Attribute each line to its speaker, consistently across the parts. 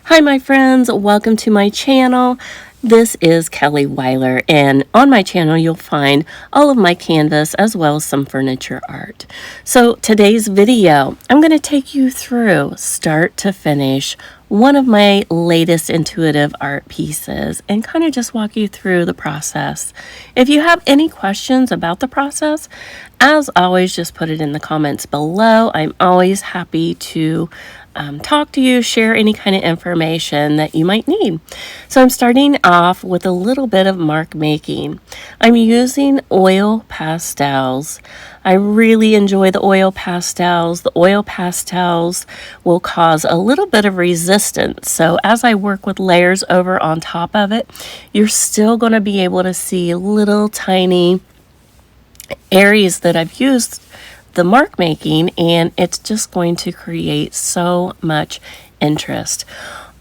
Speaker 1: Hi my friends, welcome to my channel. This is Kelly Wiler, and on my channel you'll find all of my canvas as well as some furniture art. So today's video, I'm going to take you through start to finish one of my latest intuitive art pieces and kind of just walk you through the process. If you have any questions about the process, as always, just put it in the comments below. I'm always happy to talk to you, share any kind of information that you might need. So I'm starting off with a little bit of mark making. I'm using oil pastels. I really enjoy the oil pastels. The oil pastels will cause a little bit of resistance. So as I work with layers over on top of it, you're still going to be able to see little tiny areas that I've used the mark making, and it's just going to create so much interest.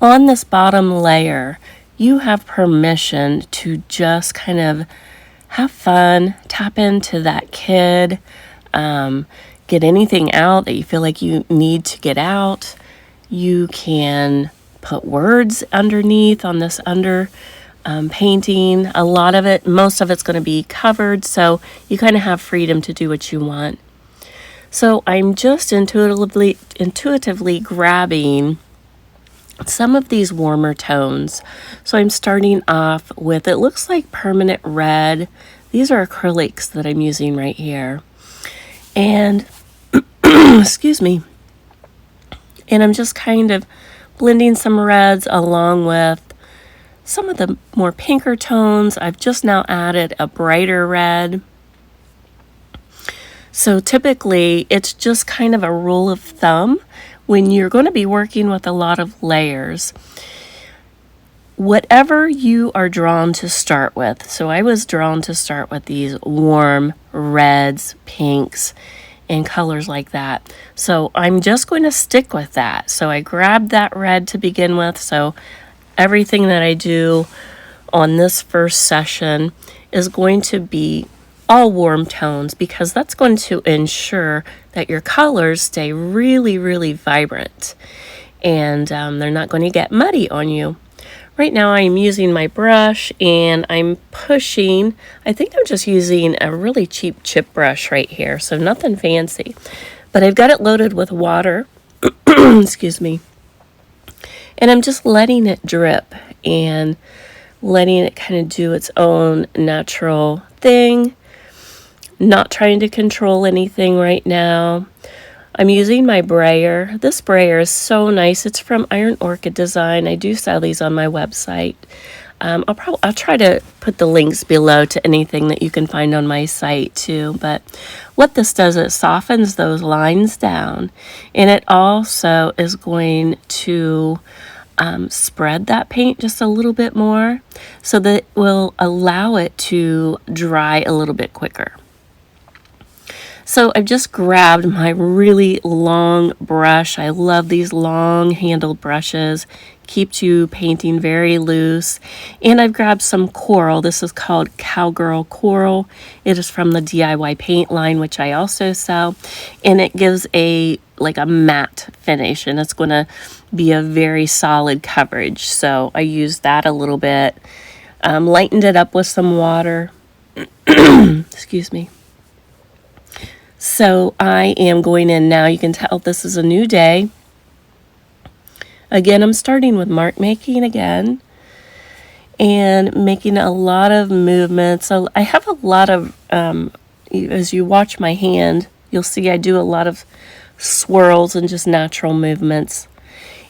Speaker 1: On this bottom layer, you have permission to just kind of have fun, tap into that kid, get anything out that you feel like you need to get out. You can put words underneath on this painting. A lot of it, most of it's going to be covered, so you kind of have freedom to do what you want. So I'm just intuitively grabbing some of these warmer tones. So I'm starting off with, it looks like permanent red. These are acrylics that I'm using right here. And, excuse me. And I'm just kind of blending some reds along with some of the more pinker tones. I've just now added a brighter red. So typically, it's just kind of a rule of thumb when you're going to be working with a lot of layers. Whatever you are drawn to start with. So I was drawn to start with these warm reds, pinks, and colors like that. So I'm just going to stick with that. So I grabbed that red to begin with. So everything that I do on this first session is going to be all warm tones, because that's going to ensure that your colors stay really, really vibrant, and they're not going to get muddy on you. Right now I'm using my brush and I'm pushing. I think I'm just using a really cheap chip brush right here, so nothing fancy, but I've got it loaded with water. Excuse me. And I'm just letting it drip and letting it kind of do its own natural thing. Not trying to control anything right now. I'm using my brayer. This brayer is so nice. It's from Iron Orchid Design. I do sell these on my website. I'll try to put the links below to anything that you can find on my site too. But what this does, it softens those lines down, and it also is going to spread that paint just a little bit more, so that it will allow it to dry a little bit quicker. So I've just grabbed my really long brush. I love these long handled brushes. Keeps you painting very loose. And I've grabbed some coral. This is called Cowgirl Coral. It is from the DIY paint line, which I also sell. And it gives a matte finish, and it's going to be a very solid coverage. So I used that a little bit. Lightened it up with some water. Excuse me. So I am going in now. You can tell this is a new day. Again, I'm starting with mark making again and making a lot of movements. So I have a lot of, as you watch my hand, you'll see I do a lot of swirls and just natural movements.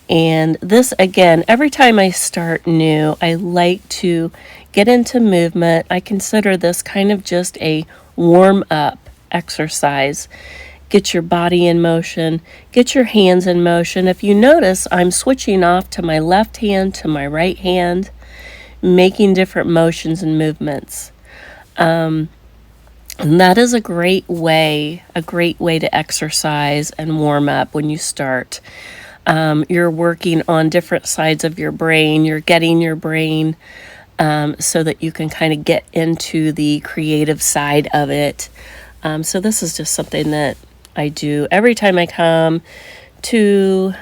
Speaker 1: And this, again, every time I start new, I like to get into movement. I consider this kind of just a warm up exercise. Get your body in motion, get your hands in motion. If you notice, I'm switching off to my left hand to my right hand, making different motions and movements. And that is a great way to exercise and warm up when you start. You're working on different sides of your brain. You're getting your brain so that you can kind of get into the creative side of it. So this is just something that I do every time I come to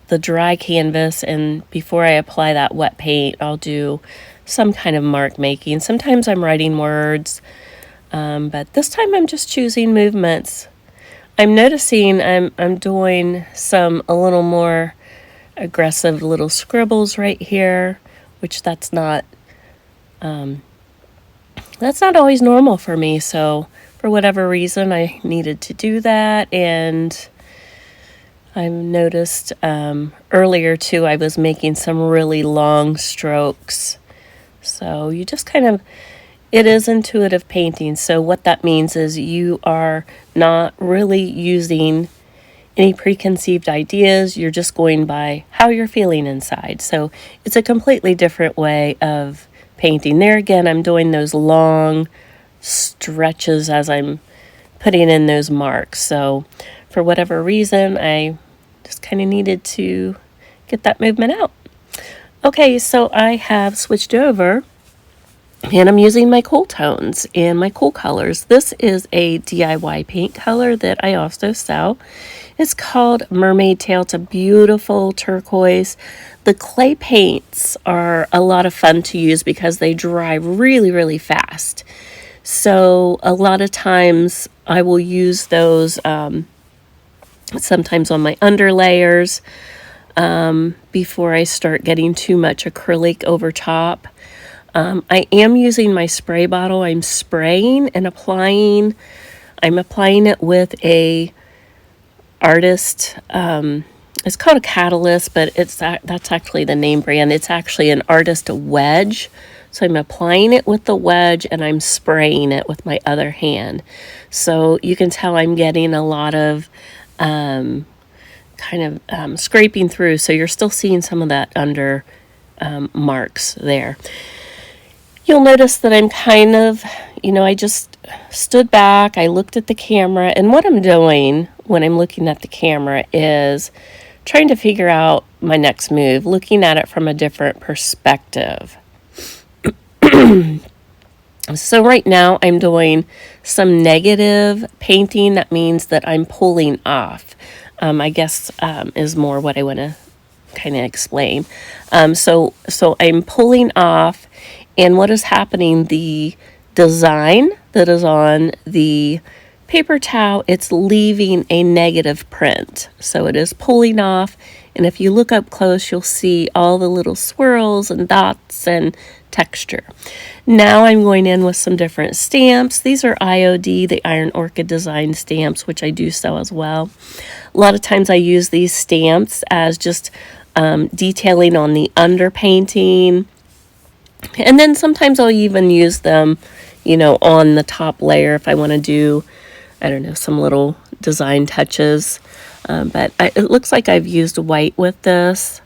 Speaker 1: the dry canvas, and before I apply that wet paint, I'll do some kind of mark making. Sometimes I'm writing words, but this time I'm just choosing movements. I'm noticing I'm doing a little more aggressive little scribbles right here, which that's not always normal for me. So for whatever reason, I needed to do that. And I've noticed earlier too, I was making some really long strokes. So you just it is intuitive painting. So what that means is you are not really using any preconceived ideas. You're just going by how you're feeling inside. So it's a completely different way of painting. There again, I'm doing those long stretches as I'm putting in those marks. So for whatever reason, I just kind of needed to get that movement out. Okay, so I have switched over and I'm using my cool tones and my cool colors. This is a DIY paint color that I also sell. It's called Mermaid Tail. It's a beautiful turquoise. The clay paints are a lot of fun to use because they dry really, really fast. So a lot of times I will use those sometimes on my underlayers before I start getting too much acrylic over top. I am using my spray bottle. I'm spraying and applying. I'm applying it with a artist. It's called a Catalyst, but that's actually the name brand. It's actually an artist wedge. So I'm applying it with the wedge and I'm spraying it with my other hand. So you can tell I'm getting a lot of scraping through. So you're still seeing some of that under marks there. You'll notice that I'm I just stood back, I looked at the camera, and what I'm doing when I'm looking at the camera is trying to figure out my next move, looking at it from a different perspective. So right now I'm doing some negative painting. That means that I'm pulling off, I guess is more what I want to kind of explain. So I'm pulling off. And what is happening, the design that is on the paper towel, it's leaving a negative print. So it is pulling off. And if you look up close, you'll see all the little swirls and dots and texture. Now I'm going in with some different stamps. These are IOD, the Iron Orchid Design stamps, which I do sell as well. A lot of times I use these stamps as just detailing on the underpainting. And then sometimes I'll even use them, on the top layer if I want to do, some little design touches. But it looks like I've used white with this.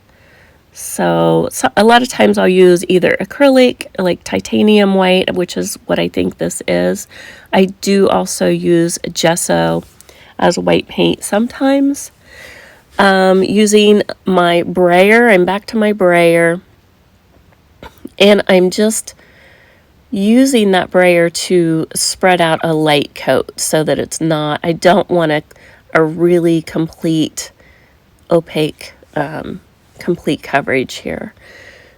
Speaker 1: So a lot of times I'll use either acrylic, like titanium white, which is what I think this is. I do also use gesso as white paint sometimes. Using my brayer, I'm back to my brayer. And I'm just using that brayer to spread out a light coat so that it's not, I don't want a really complete opaque, complete coverage here.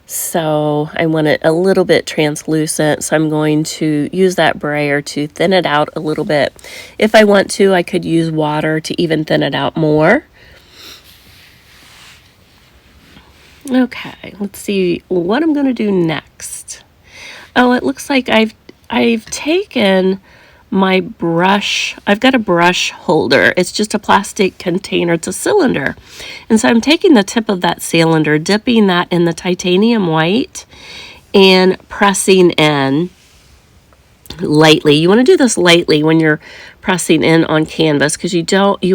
Speaker 1: So I want it a little bit translucent. So I'm going to use that brayer to thin it out a little bit. If I want to, I could use water to even thin it out more. Okay, let's see what I'm going to do next. Oh, it looks like I've taken my brush. I've got a brush holder. It's just a plastic container. It's a cylinder. And so I'm taking the tip of that cylinder, dipping that in the titanium white and pressing in lightly. You want to do this lightly when you're pressing in on canvas because you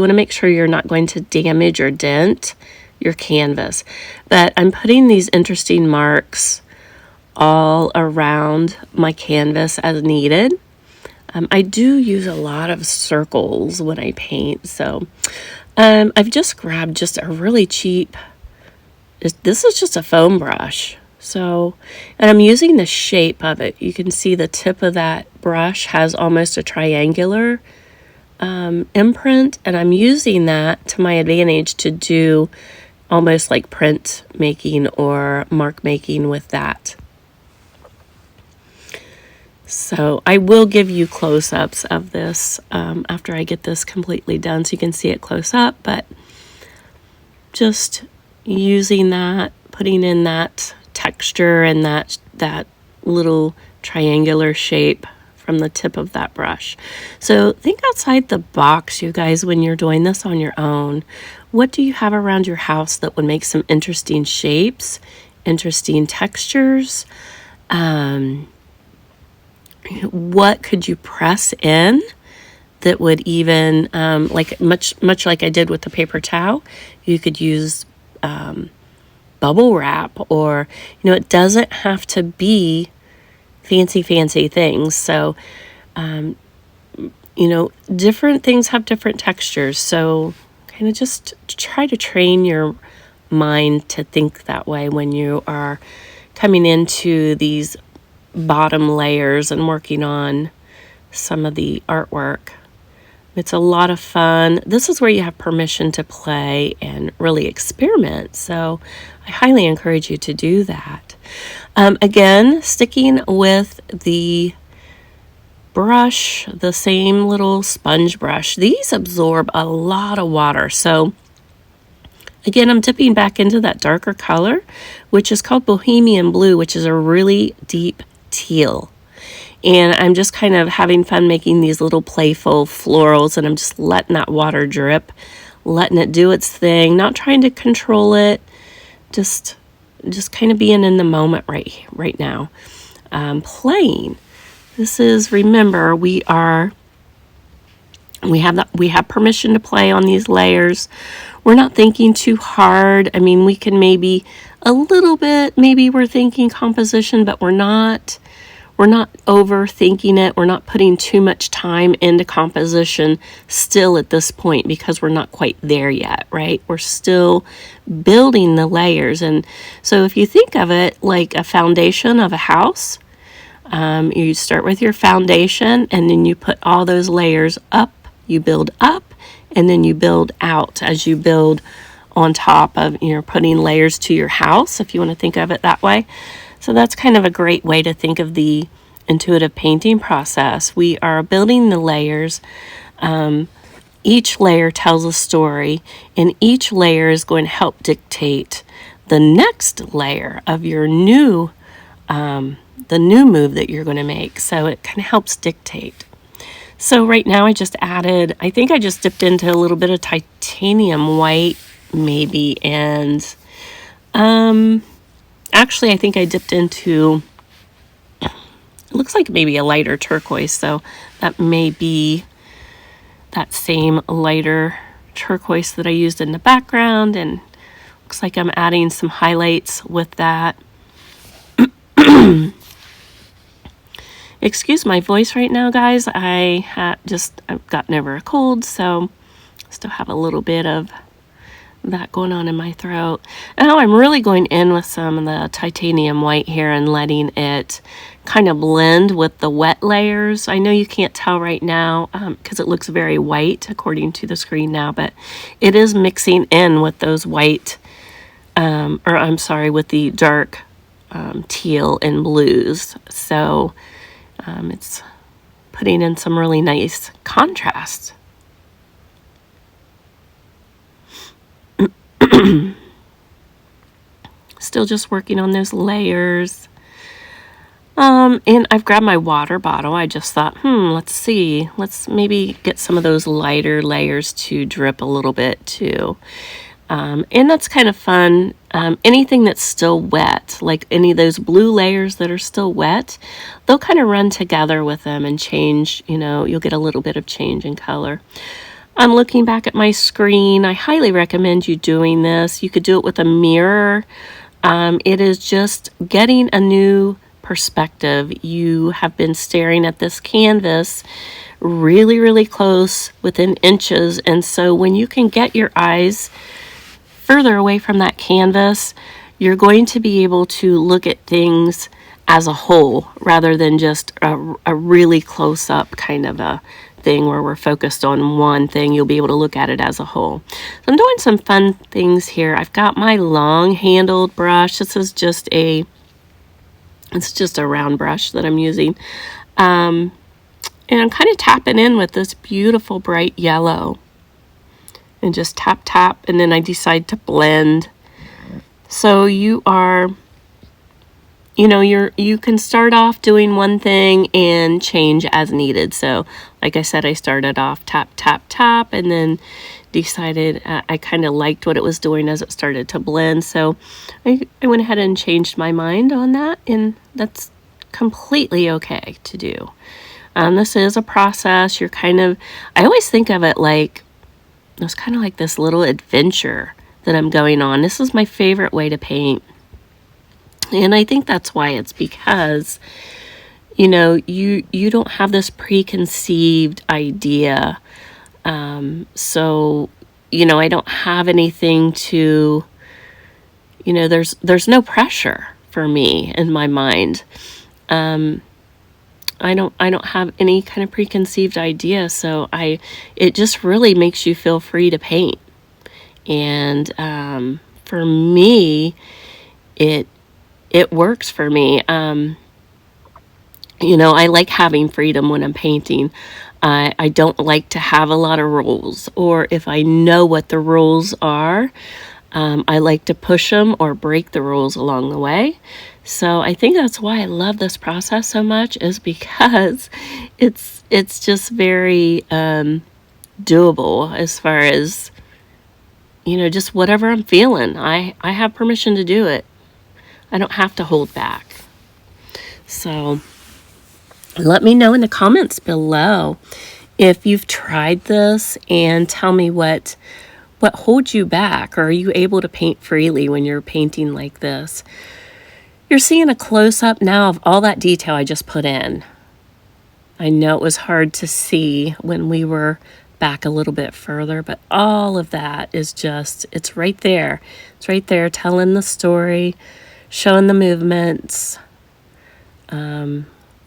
Speaker 1: want to make sure you're not going to damage or dent your canvas. But I'm putting these interesting marks all around my canvas as needed. I do use a lot of circles when I paint, so I've just grabbed just a really cheap, this is just a foam brush. So, and I'm using the shape of it. You can see the tip of that brush has almost a triangular imprint, and I'm using that to my advantage to do almost like print making or mark making with that. So I will give you close-ups of this after I get this completely done so you can see it close up, but just using that, putting in that texture and that little triangular shape from the tip of that brush. So think outside the box, you guys, when you're doing this on your own. What do you have around your house that would make some interesting shapes, interesting textures? What could you press in that would even, like much like I did with the paper towel, you could use bubble wrap, or, it doesn't have to be fancy things. So, different things have different textures. So kind of just try to train your mind to think that way when you are coming into these bottom layers and working on some of the artwork. It's a lot of fun. This is where you have permission to play and really experiment. So I highly encourage you to do that. Again, sticking with the brush, the same little sponge brush. These absorb a lot of water. So again, I'm dipping back into that darker color, which is called Bohemian Blue, which is a really deep teal. And I'm just kind of having fun making these little playful florals, and I'm just letting that water drip, letting it do its thing, not trying to control it, just kind of being in the moment right now. Playing. This is, remember, we have permission to play on these layers. We're not thinking too hard. I mean, we can maybe a little bit, maybe we're thinking composition, but we're not overthinking it. We're not putting too much time into composition still at this point, because we're not quite there yet, right? We're still building the layers. And so if you think of it like a foundation of a house, you start with your foundation, and then you put all those layers up. You build up, and then you build out as you build on top of, putting layers to your house, if you want to think of it that way. So that's kind of a great way to think of the intuitive painting process. We are building the layers. Each layer tells a story, and each layer is going to help dictate the next layer of your new, the new move that you're going to make. So it kind of helps dictate. So right now I just dipped into a little bit of titanium white maybe, and actually I think I dipped into, it looks like maybe a lighter turquoise, so that may be that same lighter turquoise that I used in the background, and looks like I'm adding some highlights with that. Excuse my voice right now, guys. I've gotten over a cold, so still have a little bit of that going on in my throat. Now I'm really going in with some of the titanium white here and letting it kind of blend with the wet layers. I know you can't tell right now because it looks very white according to the screen now, but it is mixing in with those white, with the dark teal and blues. So it's putting in some really nice contrast. Still just working on those layers. And I've grabbed my water bottle. I just thought, let's see. Let's maybe get some of those lighter layers to drip a little bit too. And that's kind of fun. Anything that's still wet, like any of those blue layers that are still wet, they'll kind of run together with them and change, you'll get a little bit of change in color. I'm looking back at my screen. I highly recommend you doing this. You could do it with a mirror. It is just getting a new perspective. You have been staring at this canvas really, really close, within inches. And so when you can get your eyes further away from that canvas, you're going to be able to look at things as a whole rather than just a really close up kind of a thing where we're focused on one thing. You'll be able to look at it as a whole. So I'm doing some fun things here. I've got my long handled brush. This is just it's just a round brush that I'm using. And I'm kind of tapping in with this beautiful bright yellow. And just tap, tap, and then I decide to blend. So you are, you can start off doing one thing and change as needed. So like I said, I started off tap, tap, tap, and then decided I kind of liked what it was doing as it started to blend. So I went ahead and changed my mind on that, and that's completely okay to do. This is a process. I always think of it like, it's kind of like this little adventure that I'm going on. This is my favorite way to paint. And I think that's why. It's because, you don't have this preconceived idea. So, I don't have anything to, there's no pressure for me in my mind. I don't have any kind of preconceived idea, so it just really makes you feel free to paint. And for me, it works for me. I like having freedom when I'm painting. I don't like to have a lot of rules, or if I know what the rules are, I like to push them or break the rules along the way. So I think that's why I love this process so much, is because it's just very doable as far as, just whatever I'm feeling. I have permission to do it. I don't have to hold back. So let me know in the comments below if you've tried this, and tell me what holds you back. Or are you able to paint freely when you're painting like this? You're seeing a close-up now of all that detail I just put in. I know it was hard to see when we were back a little bit further, but all of that is it's right there. It's right there, telling the story, showing the movements.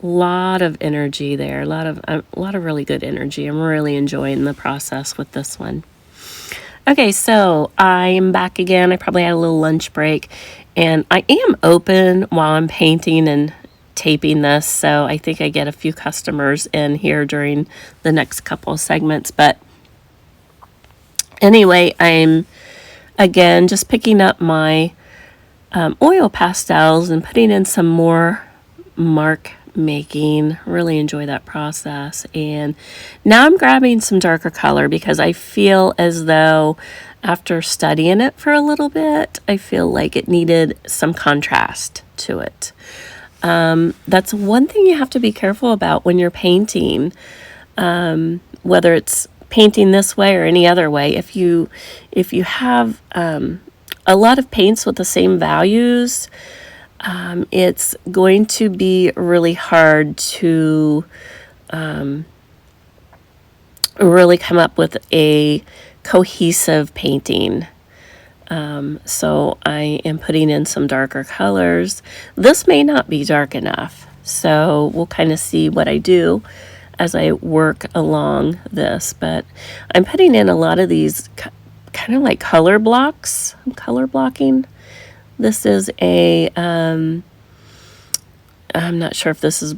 Speaker 1: Lot of energy there, a lot of really good energy. I'm really enjoying the process with this one. Okay, so I'm back again. I probably had a little lunch break, and I am open while I'm painting and taping this, so I think I get a few customers in here during the next couple of segments. But anyway, I'm again just picking up my oil pastels and putting in some more mark making. Really enjoy that process. And now I'm grabbing some darker color because I feel as though after studying it for a little bit, I feel like it needed some contrast to it. That's one thing you have to be careful about when you're painting, whether it's painting this way or any other way. If you have a lot of paints with the same values, it's going to be really hard to really come up with a cohesive painting. So I am putting in some darker colors. This may not be dark enough, so we'll kind of see what I do as I work along this. But I'm putting in a lot of these kind of like color blocks. I'm color blocking. This is I'm not sure if this is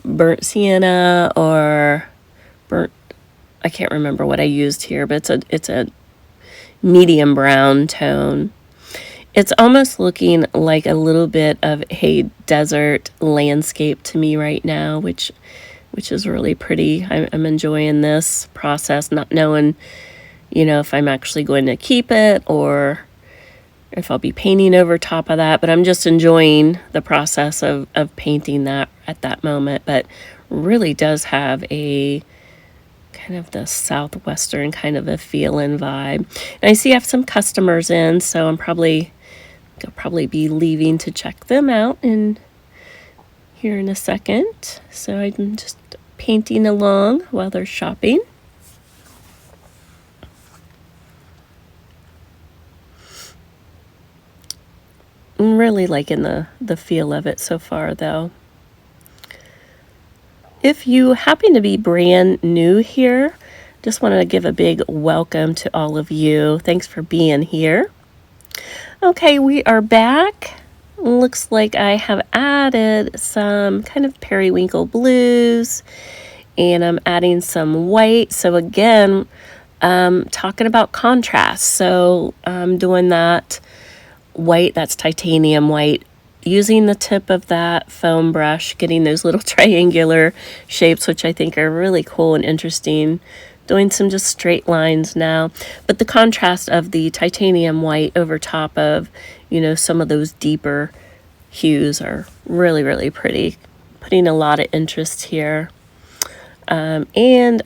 Speaker 1: burnt sienna or burnt, I can't remember what I used here, but it's a medium brown tone. It's almost looking like a little bit of a desert landscape to me right now, which is really pretty. I'm enjoying this process, not knowing, if I'm actually going to keep it or if I'll be painting over top of that, but I'm just enjoying the process of painting that at that moment. But really does have a kind of the southwestern kind of a feel and vibe. And I see I have some customers in, so I'll probably be leaving to check them out in here in a second. So I'm just painting along while they're shopping. I'm really liking the feel of it so far, though. If you happen to be brand new here, just want to give a big welcome to all of you. Thanks for being here. Okay, we are back. Looks like I have added some kind of periwinkle blues, and I'm adding some white. So again, talking about contrast. So I'm doing that white, that's titanium white, using the tip of that foam brush, getting those little triangular shapes, which I think are really cool and interesting. Doing some just straight lines now, but the contrast of the titanium white over top of, some of those deeper hues are really, really pretty. Putting a lot of interest here. And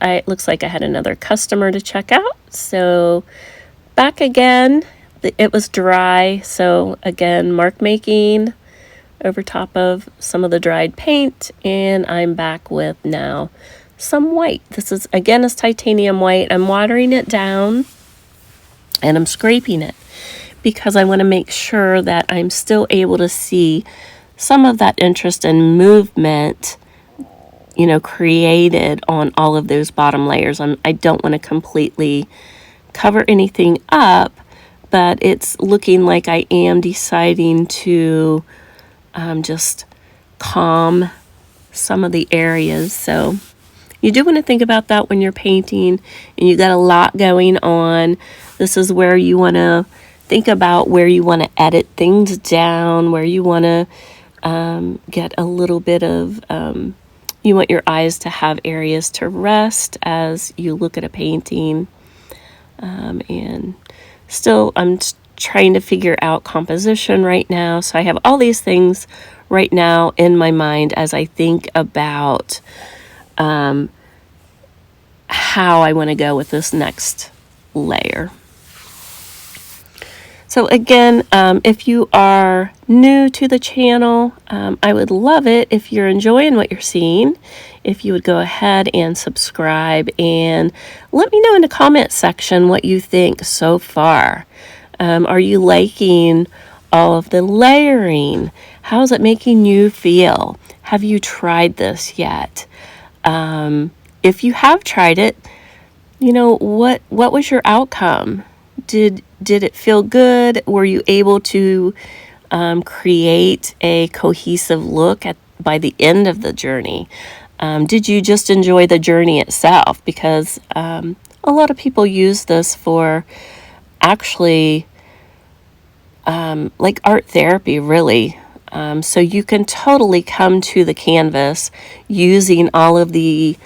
Speaker 1: it looks like I had another customer to check out. So back again. It was dry, so again, mark making over top of some of the dried paint, and I'm back with now some white. This is, again, is titanium white. I'm watering it down, and I'm scraping it because I want to make sure that I'm still able to see some of that interest and movement, created on all of those bottom layers. I don't want to completely cover anything up, but it's looking like I am deciding to just calm some of the areas. So you do want to think about that when you're painting and you got a lot going on. This is where you want to think about where you want to edit things down, where you want to get a little bit of, you want your eyes to have areas to rest as you look at a painting. And still, I'm trying to figure out composition right now. So I have all these things right now in my mind as I think about how I want to go with this next layer. So again, if you are new to the channel, I would love it if you're enjoying what you're seeing, if you would go ahead and subscribe and let me know in the comment section what you think so far. Are you liking all of the layering? How's it making you feel? Have you tried this yet? If you have tried it, what was your outcome? Did it feel good? Were you able to create a cohesive look by the end of the journey? Did you just enjoy the journey itself? Because a lot of people use this for actually like art therapy, really. So you can totally come to the canvas using all of the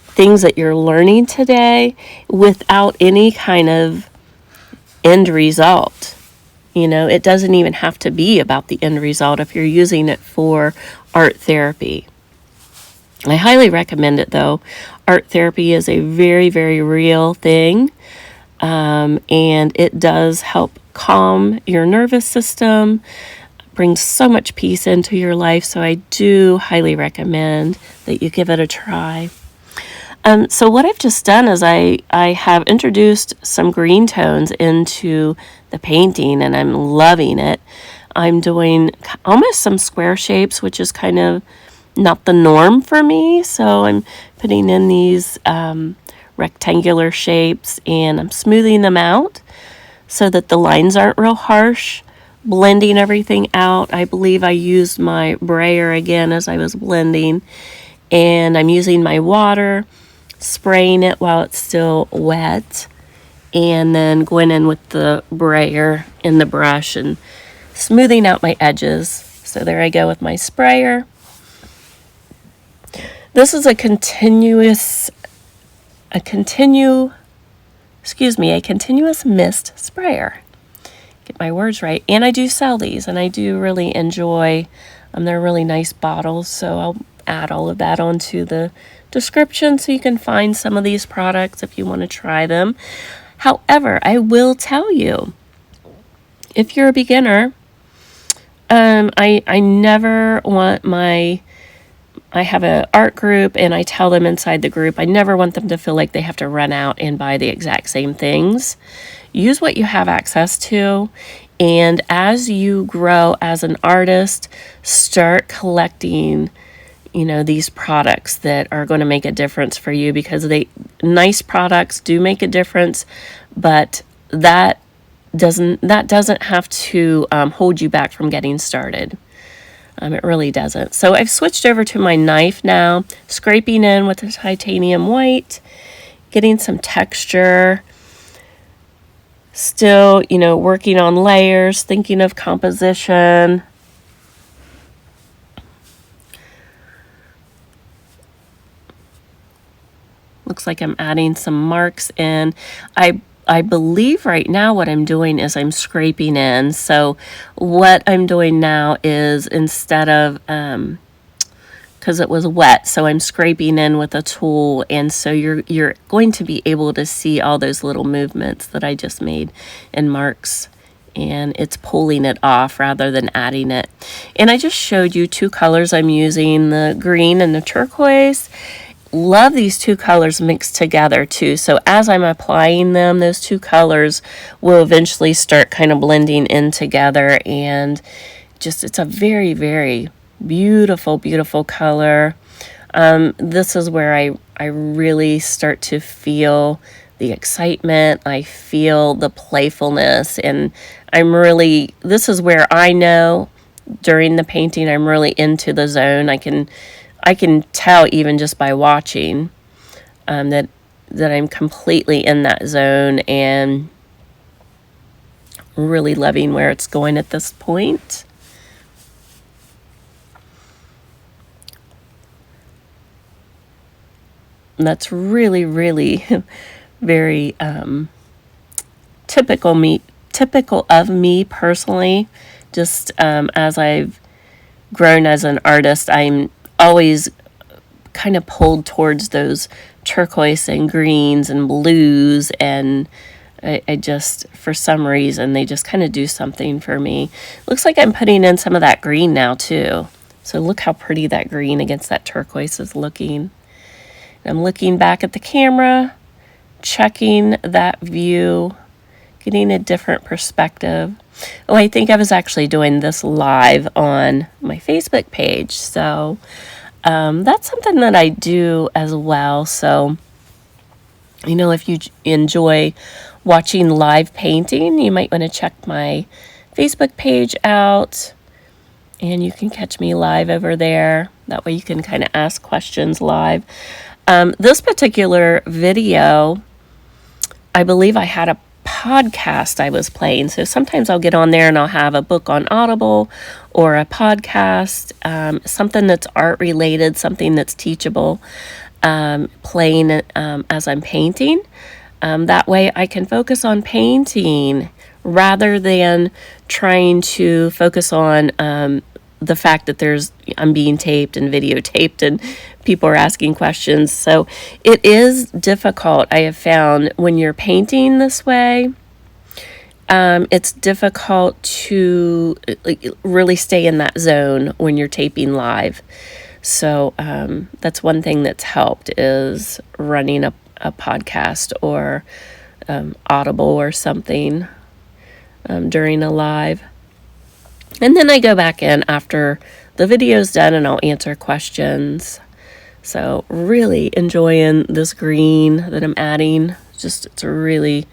Speaker 1: things that you're learning today without any kind of end result. It doesn't even have to be about the end result if you're using it for art therapy. I highly recommend it, though. Art therapy is a very, very real thing, and it does help calm your nervous system, brings so much peace into your life, so I do highly recommend that you give it a try. So what I've just done is I have introduced some green tones into the painting, and I'm loving it. I'm doing almost some square shapes, which is kind of not the norm for me. So I'm putting in these rectangular shapes, and I'm smoothing them out so that the lines aren't real harsh, blending everything out. I believe I used my brayer again as I was blending, and I'm using my water, spraying it while it's still wet, and then going in with the brayer in the brush and smoothing out my edges. So there I go with my sprayer. This is a continuous mist sprayer. Get my words right. And I do sell these, and I do really enjoy they're really nice bottles, so I'll add all of that onto the description so you can find some of these products if you want to try them. However, I will tell you, if you're a beginner, I never want I have an art group, and I tell them inside the group, I never want them to feel like they have to run out and buy the exact same things. Use what you have access to, and as you grow as an artist, start collecting, these products that are going to make a difference for you, because nice products do make a difference, but that doesn't have to hold you back from getting started. It really doesn't. So I've switched over to my knife now, scraping in with the titanium white, getting some texture. Still, working on layers, thinking of composition. Looks like I'm adding some marks in. I believe right now what I'm doing is I'm scraping in. So what I'm doing now is, instead of, because it was wet, so I'm scraping in with a tool, and so you're going to be able to see all those little movements that I just made in marks, and it's pulling it off rather than adding it. And I just showed you two colors I'm using, the green and the turquoise. Love these two colors mixed together too. So as I'm applying them, those two colors will eventually start kind of blending in together, and just, it's a very, very beautiful, beautiful color. This is where I really start to feel the excitement. I feel the playfulness, and this is where I know during the painting I'm really into the zone. I can tell even just by watching that I'm completely in that zone, and really loving where it's going at this point. And that's really, really very typical of me personally. Just as I've grown as an artist, I'm always kind of pulled towards those turquoise and greens and blues, and I just, for some reason, they just kind of do something for me. Looks like I'm putting in some of that green now too. So look how pretty that green against that turquoise is looking. I'm looking back at the camera, checking that view, getting a different perspective. Oh, I think I was actually doing this live on my Facebook page. So that's something that I do as well. So, if you enjoy watching live painting, you might want to check my Facebook page out, and you can catch me live over there. That way you can kind of ask questions live. This particular video, I believe I had a podcast I was playing. So sometimes I'll get on there and I'll have a book on Audible or a podcast, something that's art related, something that's teachable, playing as I'm painting. That way I can focus on painting rather than trying to focus on the fact that I'm being taped and videotaped and people are asking questions. So it is difficult, I have found, when you're painting this way. It's difficult to really stay in that zone when you're taping live. So that's one thing that's helped, is running a podcast or Audible or something during a live. And then I go back in after the video's done and I'll answer questions. So really enjoying this green that I'm adding. It's really,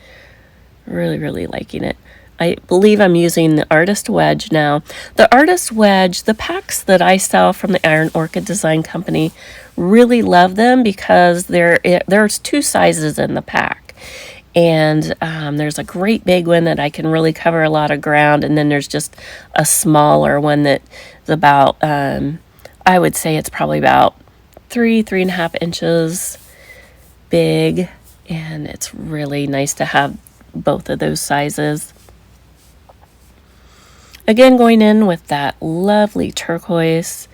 Speaker 1: really, really liking it. I believe I'm using the Artist Wedge now. The Artist Wedge, the packs that I sell from the Iron Orchid Design Company, really love them because there's two sizes in the pack. And there's a great big one that I can really cover a lot of ground. And then there's just a smaller one that is about, I would say it's probably about 3.5 inches big. And it's really nice to have both of those sizes. Again, going in with that lovely turquoise.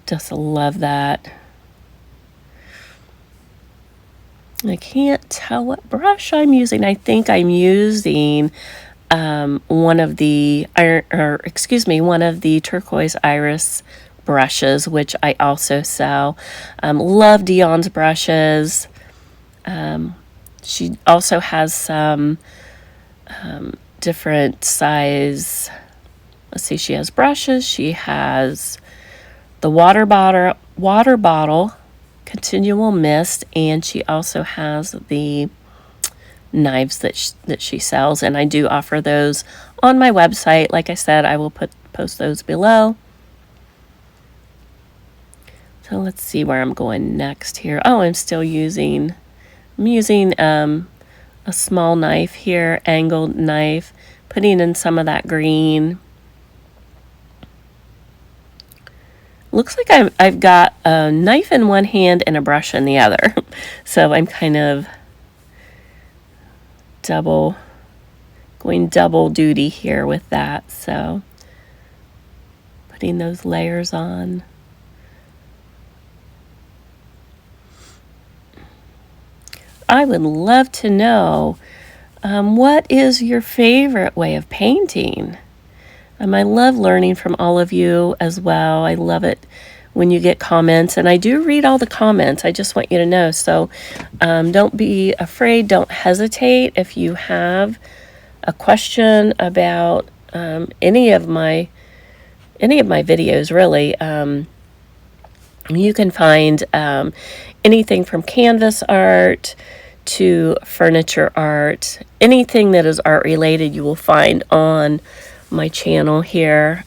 Speaker 1: Just love that. I can't tell what brush I'm using. I think I'm using one of the turquoise iris brushes, which I also sell. Love Dion's brushes. She also has some different size. Let's see, she has brushes. She has the water bottle continual mist, and she also has the knives that she sells, and I do offer those on my website. Like I said, I will post those below. So let's see where I'm going next here. Oh, I'm using a small knife here, angled knife, putting in some of that green. Looks like I've got a knife in one hand and a brush in the other. So I'm kind of going double duty here with that. So putting those layers on. I would love to know, what is your favorite way of painting? I love learning from all of you as well. I love it when you get comments, and I do read all the comments. I just want you to know. So don't be afraid. Don't hesitate. If you have a question about any of my videos, really, you can find anything from canvas art to furniture art. Anything that is art related, you will find on my channel here.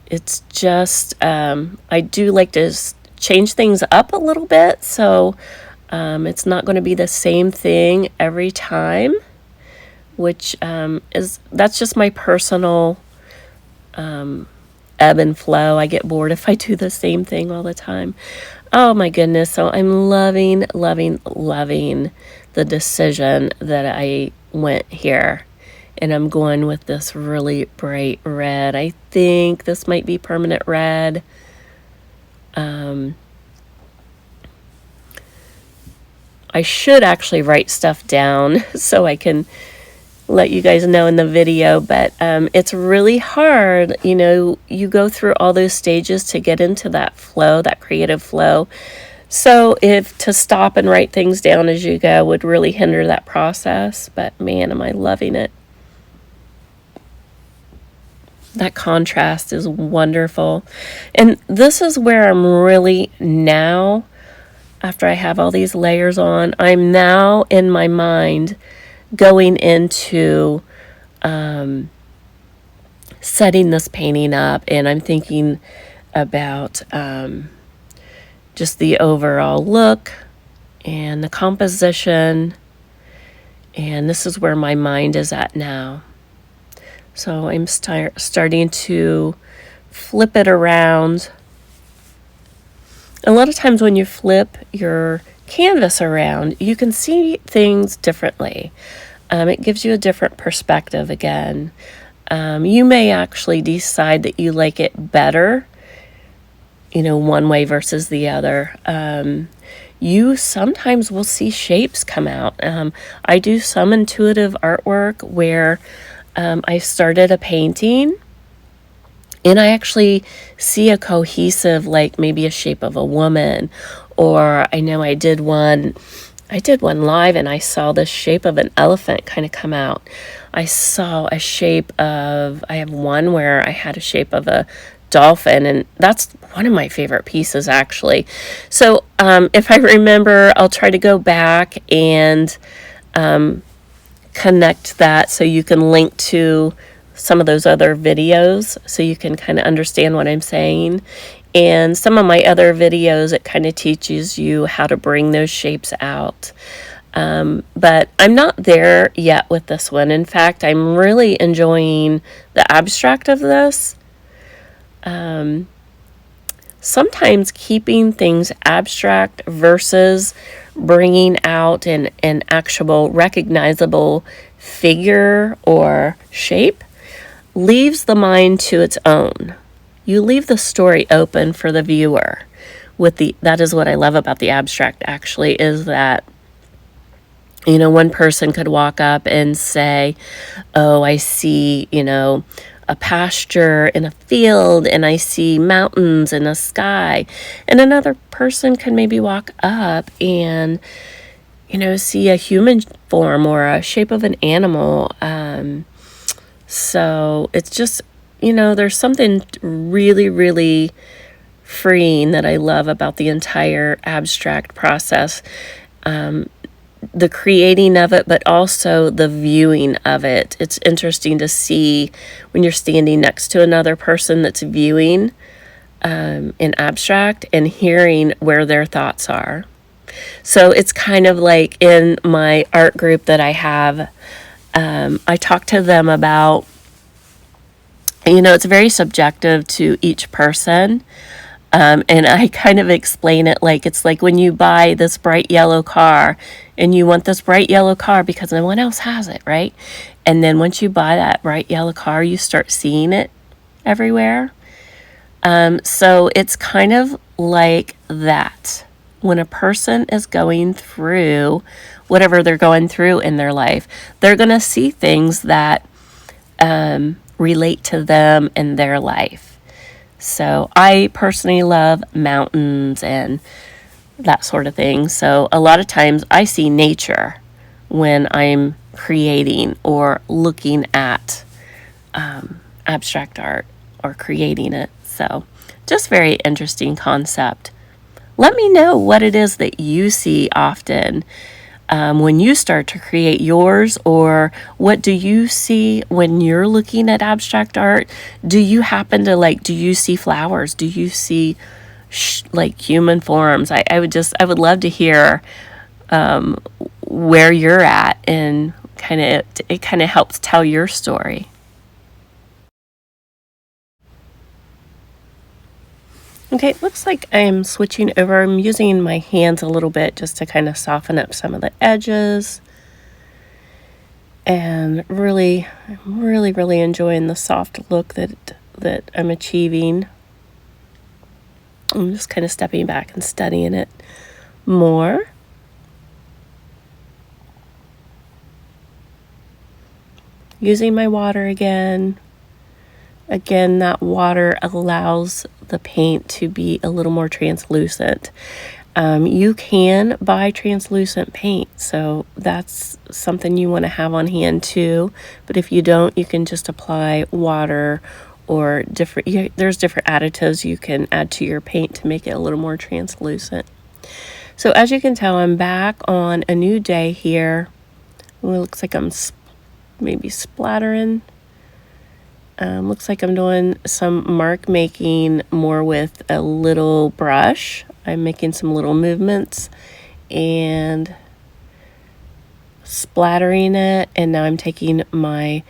Speaker 1: It's just, I do like to change things up a little bit, so it's not going to be the same thing every time, which that's just my personal ebb and flow. I get bored if I do the same thing all the time. Oh my goodness. So I'm loving the decision that I went here. And I'm going with this really bright red. I think this might be permanent red. I should actually write stuff down so I can let you guys know in the video, but it's really hard. You know, you go through all those stages to get into that flow, that creative flow. So if to stop and write things down as you go would really hinder that process, but man, am I loving it. That contrast is wonderful. And this is where I'm really now, after I have all these layers on, I'm now in my mind going into setting this painting up, and I'm thinking about just the overall look and the composition, and this is where my mind is at now. So I'm starting to flip it around. A lot of times when you flip your canvas around, you can see things differently. It gives you a different perspective again. You may actually decide that you like it better, you know, one way versus the other. You sometimes will see shapes come out. I do some intuitive artwork where I started a painting and I actually see a cohesive, like maybe a shape of a woman, or I know I did one live and I saw the shape of an elephant kind of come out. I saw a shape of, I have one where I had a shape of a dolphin, and that's one of my favorite pieces actually. So if I remember, I'll try to go back and connect that so you can link to some of those other videos so you can kind of understand what I'm saying. And some of my other videos, it kind of teaches you how to bring those shapes out. But I'm not there yet with this one. In fact, I'm really enjoying the abstract of this. Sometimes keeping things abstract versus bringing out an actual recognizable figure or shape leaves the mind to its own. You leave the story open for the viewer. That is what I love about the abstract actually, is that, you know, one person could walk up and say, oh, I see, you know, a pasture in a field, and I see mountains in a sky. And another person can maybe walk up and, you know, see a human form or a shape of an animal. So it's just you know, there's something really, really freeing that I love about the entire abstract process. The creating of it, but also the viewing of it. It's interesting to see when you're standing next to another person that's viewing in abstract and hearing where their thoughts are. So it's kind of like in my art group that I have, I talk to them about, you know, it's very subjective to each person. And I kind of explain it like it's like when you buy this bright yellow car and you want this bright yellow car because no one else has it, right? And then once you buy that bright yellow car, you start seeing it everywhere. So it's kind of like that. When a person is going through whatever they're going through in their life, they're going to see things that relate to them in their life. So I personally love mountains and that sort of thing. So a lot of times I see nature when I'm creating or looking at abstract art or creating it. So just very interesting concept. Let me know what it is that you see often when you start to create yours, or what do you see when you're looking at abstract art? Do you happen to do you see flowers? Do you see like human forms? I would love to hear where you're at, and it kind of helps tell your story. Okay, it looks like I'm switching over. I'm using my hands a little bit just to kind of soften up some of the edges. And really, I'm really enjoying the soft look that I'm achieving. I'm just kind of stepping back and studying it more. Using my water again. Again, that water allows the paint to be a little more translucent. You can buy translucent paint, so that's something you want to have on hand too. But if you don't, you can just apply water or there's different additives you can add to your paint to make it a little more translucent. So as you can tell, I'm back on a new day here. It looks like I'm maybe splattering. Looks like I'm doing some mark making more with a little brush. I'm making some little movements and splattering it. And now I'm taking my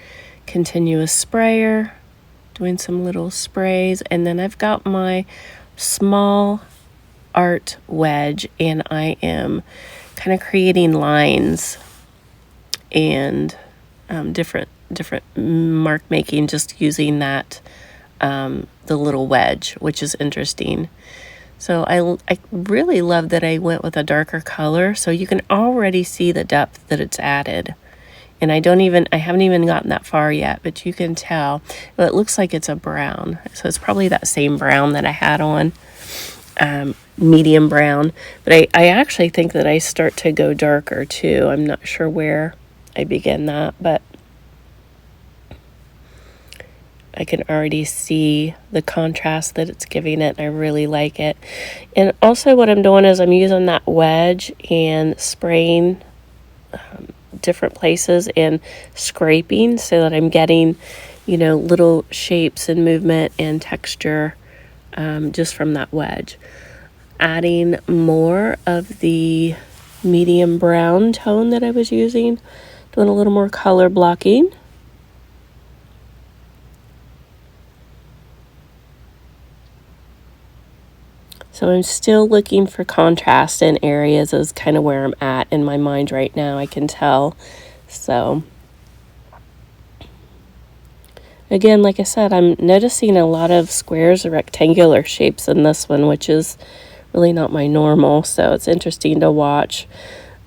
Speaker 1: continuous sprayer, doing some little sprays. And then I've got my small art wedge, and I am kind of creating lines and different mark making, just using that the little wedge, which is interesting. So I really love that I went with a darker color, so you can already see the depth that it's added. And I haven't even gotten that far yet, but you can tell. Well, it looks like it's a brown, so it's probably that same brown that I had on, medium brown. But I actually think that I start to go darker too. I'm not sure where I begin that, but I can already see the contrast that it's giving it. I really like it. And also what I'm doing is I'm using that wedge and spraying different places and scraping so that I'm getting, little shapes and movement and texture just from that wedge. Adding more of the medium brown tone that I was using, doing a little more color blocking. So I'm still looking for contrast in areas is kind of where I'm at in my mind right now, I can tell. So again, like I said, I'm noticing a lot of squares or rectangular shapes in this one, which is really not my normal. So it's interesting to watch.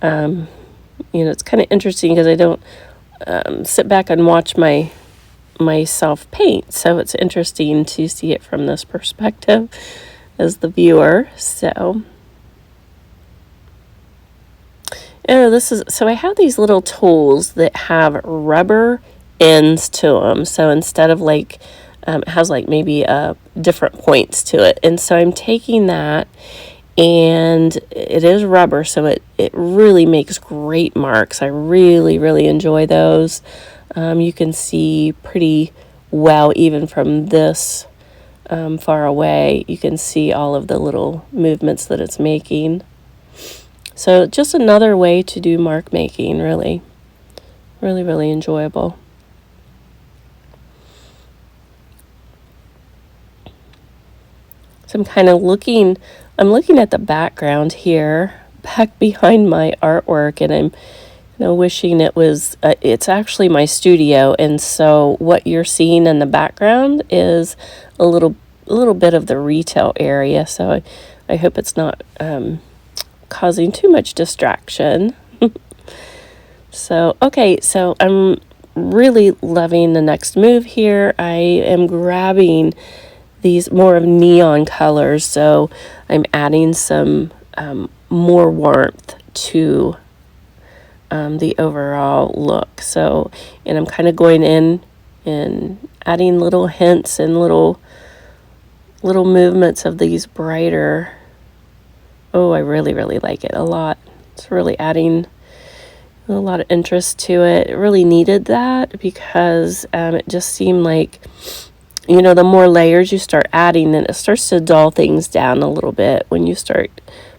Speaker 1: It's kind of interesting because I don't sit back and watch myself paint. So it's interesting to see it from this perspective as the viewer. So I have these little tools that have rubber ends to them. So instead of It has like maybe different points to it. And so I'm taking that, and it is rubber, so it really makes great marks. I really, really enjoy those. You can see pretty well even from this far away. You can see all of the little movements that it's making. So just another way to do mark making, really, really, really enjoyable. So I'm kind of looking at the background here, back behind my artwork, and I'm wishing it was, it's actually my studio, and so what you're seeing in the background is a little bit of the retail area, so I hope it's not causing too much distraction. So, okay, so I'm really loving the next move here. I am grabbing these more of neon colors, so I'm adding some more warmth to the overall look. So, and I'm kind of going in and adding little hints and little movements of these brighter. Oh, I really, really like it a lot. It's really adding a lot of interest to it. It really needed that because it just seemed like, the more layers you start adding, then it starts to dull things down a little bit when you start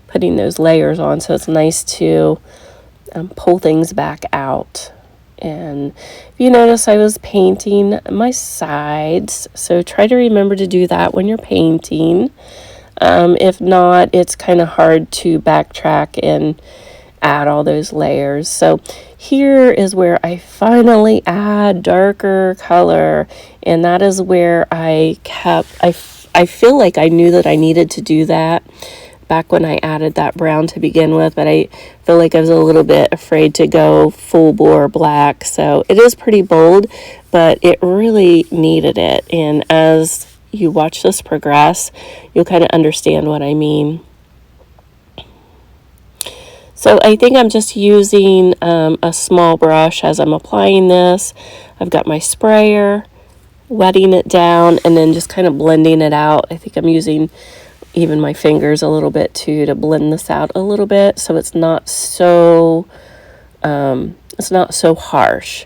Speaker 1: putting those layers on. So it's nice to pull things back out. And if you notice, I was painting my sides, so try to remember to do that when you're painting. If not, it's kind of hard to backtrack and add all those layers. So here is where I finally add darker color, and that is where I feel like I knew that I needed to do that back when I added that brown to begin with, but I feel like I was a little bit afraid to go full bore black. So it is pretty bold, but it really needed it. And as you watch this progress, you'll kind of understand what I mean. So I think I'm just using a small brush as I'm applying this. I've got my sprayer, wetting it down, and then just kind of blending it out. I think I'm using even my fingers a little bit too to blend this out a little bit, so it's not so harsh.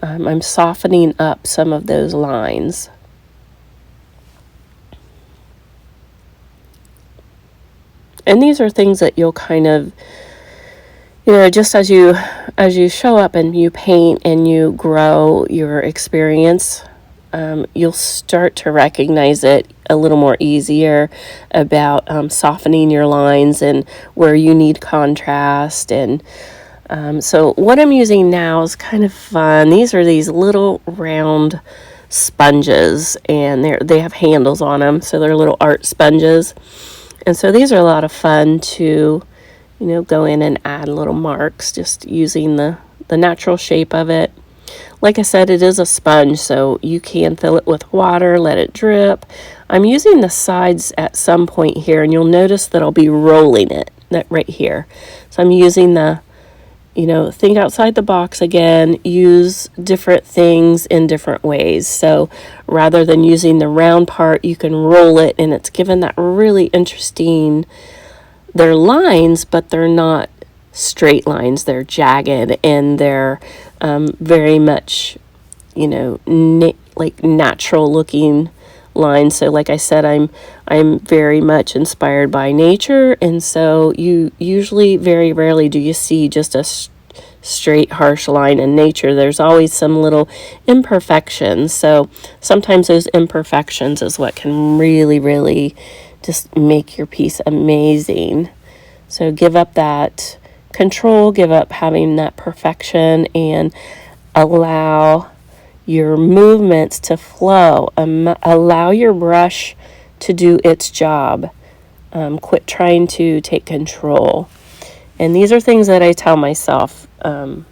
Speaker 1: I'm softening up some of those lines. And these are things that you'll kind of, just as you show up and you paint and you grow your experience, you'll start to recognize it a little more easier about softening your lines and where you need contrast. And so what I'm using now is kind of fun. These are these little round sponges, and they have handles on them, so they're little art sponges. And so these are a lot of fun to go in and add little marks, just using the natural shape of it. Like I said, it is a sponge, so you can fill it with water, let it drip. I'm using the sides at some point here, and you'll notice that I'll be rolling it right here. So I'm using think outside the box again, use different things in different ways. So rather than using the round part, you can roll it, and it's given that really interesting, they're lines, but they're not straight lines. They're jagged, and they're very much, like natural looking lines. So like I said, I'm very much inspired by nature, and so you usually very rarely do you see just a straight harsh line in nature. There's always some little imperfections. So sometimes those imperfections is what can really, really just make your piece amazing. So give up that control, give up having that perfection, and allow your movements to flow. Allow your brush to do its job. Quit trying to take control. And these are things that I tell myself, as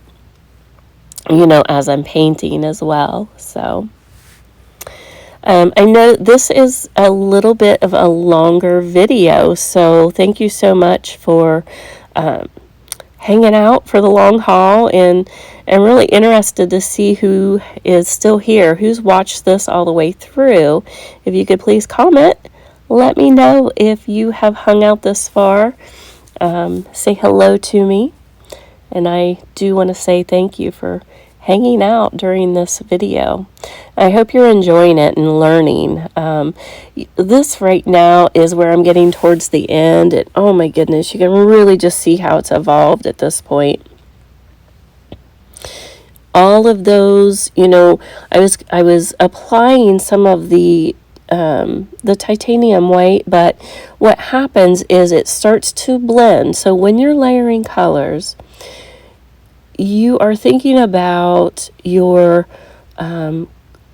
Speaker 1: I'm painting as well. So I know this is a little bit of a longer video, so thank you so much for hanging out for the long haul, and I'm really interested to see who is still here, who's watched this all the way through. If you could please comment, let me know if you have hung out this far. Say hello to me, and I do want to say thank you for hanging out during this video. I hope you're enjoying it and learning. This right now is where I'm getting towards the end, and oh my goodness, you can really just see how it's evolved at this point. All of those, you know, I was applying some of the titanium white, but what happens is it starts to blend. So when you're layering colors, you are thinking about your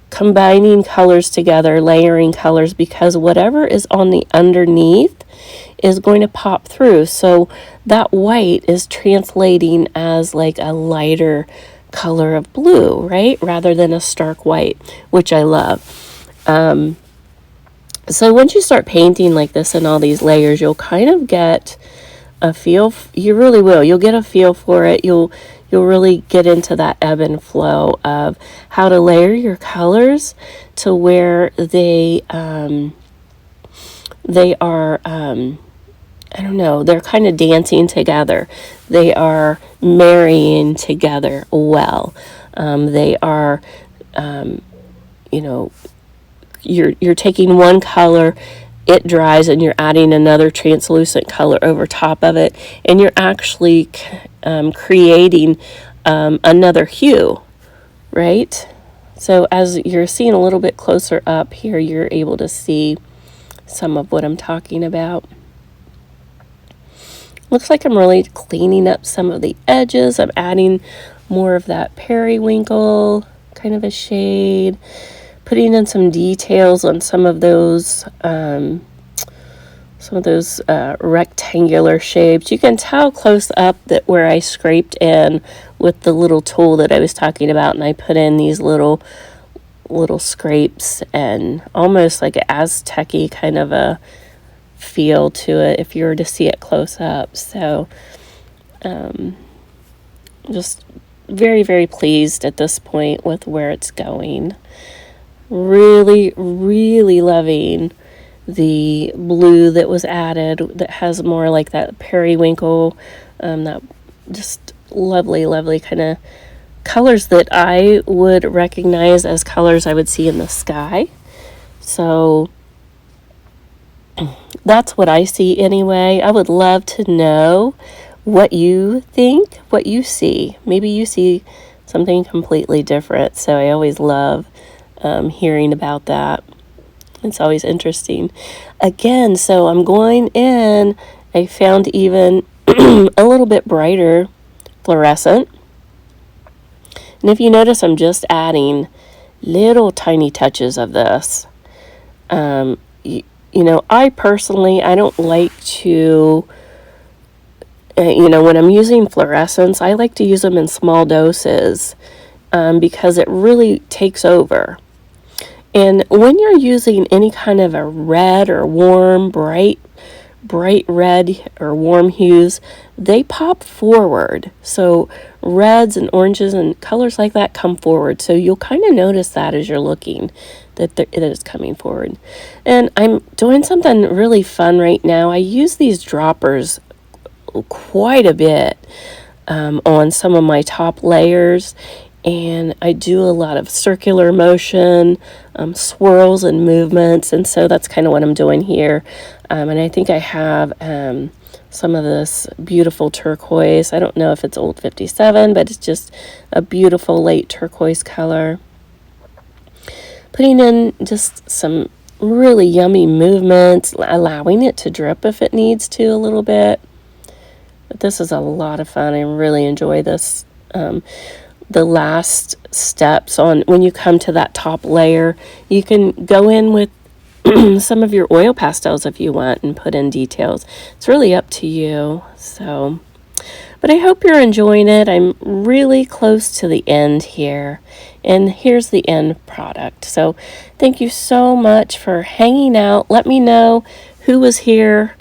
Speaker 1: combining colors together, layering colors, because whatever is on the underneath is going to pop through. So that white is translating as like a lighter color of blue, right? Rather than a stark white, which I love. So once you start painting like this in all these layers, you'll kind of get a feel. You really will. You'll get a feel for it. You'll really get into that ebb and flow of how to layer your colors to where they are, I don't know, they're kind of dancing together. They are marrying together well. They are, you know, you're taking one color, it dries, and you're adding another translucent color over top of it, and you're actually creating another hue, right? So as you're seeing a little bit closer up here, you're able to see some of what I'm talking about. Looks like I'm really cleaning up some of the edges. I'm adding more of that periwinkle kind of a shade, putting in some details on some of those rectangular shapes. You can tell close up that where I scraped in with the little tool that I was talking about, and I put in these little scrapes, and almost like an Aztec-y kind of a feel to it if you were to see it close up. So just very, very pleased at this point with where it's going. Really, really loving the blue that was added that has more like that periwinkle, that just lovely, lovely kind of colors that I would recognize as colors I would see in the sky. So that's what I see anyway. I would love to know what you think, what you see. Maybe you see something completely different. So I always love hearing about that. It's always interesting. Again, so I'm going in, I found even a little bit brighter fluorescent. And if you notice, I'm just adding little tiny touches of this. You know, I personally, I don't like to, you know, when I'm using fluorescents, I like to use them in small doses because it really takes over. And when you're using any kind of a red or warm, bright red or warm hues, they pop forward. So reds and oranges and colors like that come forward. So you'll kind of notice that as you're looking, that it is coming forward. And I'm doing something really fun right now. I use these droppers quite a bit on some of my top layers. And I do a lot of circular motion, swirls and movements, and so that's kind of what I'm doing here. And I think I have some of this beautiful turquoise. I don't know if it's Old 57, but it's just a beautiful late turquoise color. Putting in just some really yummy movements, allowing it to drip if it needs to a little bit. But this is a lot of fun. I really enjoy this. The last steps on when you come to that top layer, you can go in with some of your oil pastels if you want and put in details. It's really up to you. So, but I hope you're enjoying it. I'm really close to the end here, and here's the end product. So thank you so much for hanging out. Let me know who was here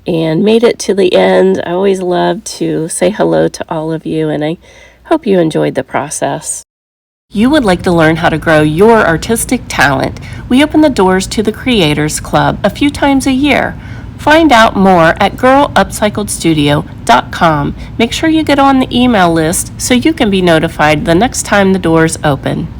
Speaker 1: and made it to the end. I always love to say hello to all of you, and I hope you enjoyed the process. You would like to learn how to grow your artistic talent. We open the doors to the Creators Club a few times a year. Find out more at girlupcycledstudio.com. Make sure you get on the email list so you can be notified the next time the doors open.